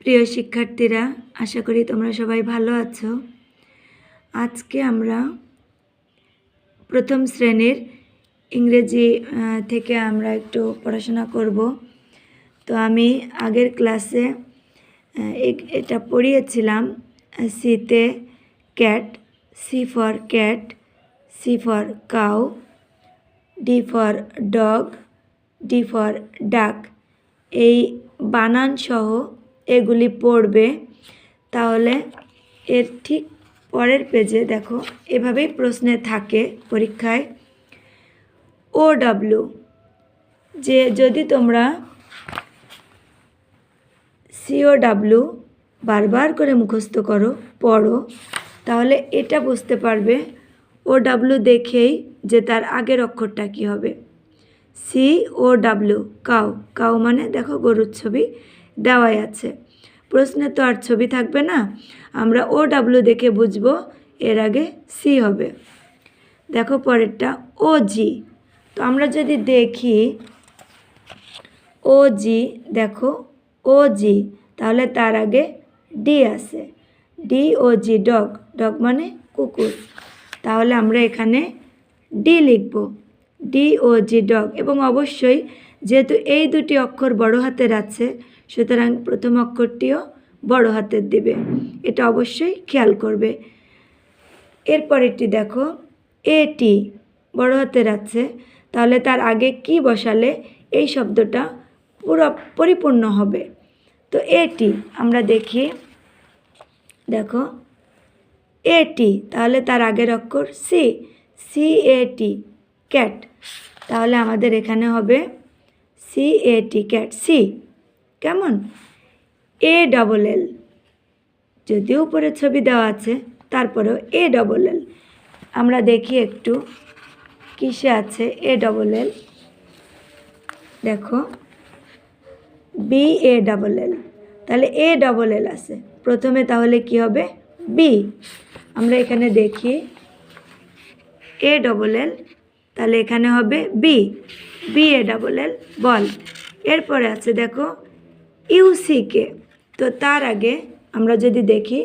প্রিয় শিক্ষার্থীরা, আশা করি তোমরা সবাই ভালো আছো। আজকে আমরা প্রথম শ্রেণীর ইংরেজি থেকে আমরা একটু পড়াশোনা করব। তো আমি আগের ক্লাসে এটা পড়িয়েছিলাম। সিতে cat, C for cat, C for cow, D for dog, D for duck, এই বানান সহ এগুলি পড়বে। তাহলে এর ঠিক পরের পেজে দেখো, এভাবেই প্রশ্নে থাকে পরীক্ষায় OW, যে যদি তোমরা COW বারবার করে মুখস্থ করো, পড়ো, তাহলে এটা বুঝতে পারবে OW দেখেই যে তার আগের অক্ষরটা কী হবে। COW, কাউ, কাউ মানে দেখো গরুর ছবি দেওয়াই আছে। প্রশ্নে তো আর ছবি থাকবে না, আমরা OW দেখে বুঝবো এর আগে সি হবে। দেখো পরেরটা OG। তো আমরা যদি দেখি OG, দেখো OG, তাহলে তার আগে ডি আছে। DOG, ডগ, ডগ মানে কুকুর, তাহলে আমরা এখানে ডি লিখব, DOG ডগ। এবং অবশ্যই যেহেতু এই দুটি অক্ষর বড় হাতের আছে, সুতরাং প্রথম অক্ষরটিও বড় হাতের দিবে, এটা অবশ্যই খেয়াল করবে। এরপরেরটি দেখো AT, বড় হাতের আছে, তাহলে তার আগে কি বসালে এই শব্দটা পুরো পরিপূর্ণ হবে। তো AT আমরা দেখি, দেখো AT, তাহলে তার আগের অক্ষর সি, CAT, ক্যাট, তাহলে আমাদের এখানে হবে CAT, ক্যাট, সি। কেমন? ALL, যদিও উপরে ছবি দেওয়া আছে, তারপরেও ALL আমরা দেখি একটু কিসে আছে ALL। দেখো BALL, তাহলে ALL আছে প্রথমে, তাহলে কি হবে বি। আমরা এখানে দেখি ALL, তাহলে এখানে হবে বি, BALL, বল। এরপরে আছে দেখো UCK, তো তার আগে আমরা যদি দেখি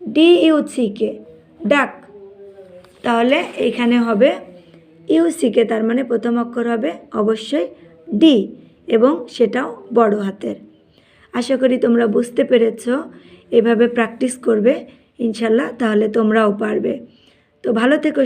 DUCK, ডাক, তাহলে এখানে হবে UCK, তার মানে প্রথম অক্ষর হবে অবশ্যই ডি, এবং সেটাও বড় হাতের। আশা করি তোমরা বুঝতে পেরেছো। এভাবে প্র্যাকটিস করবে ইনশাল্লাহ, তাহলে তোমরাও পারবে। তো ভালো থেকো।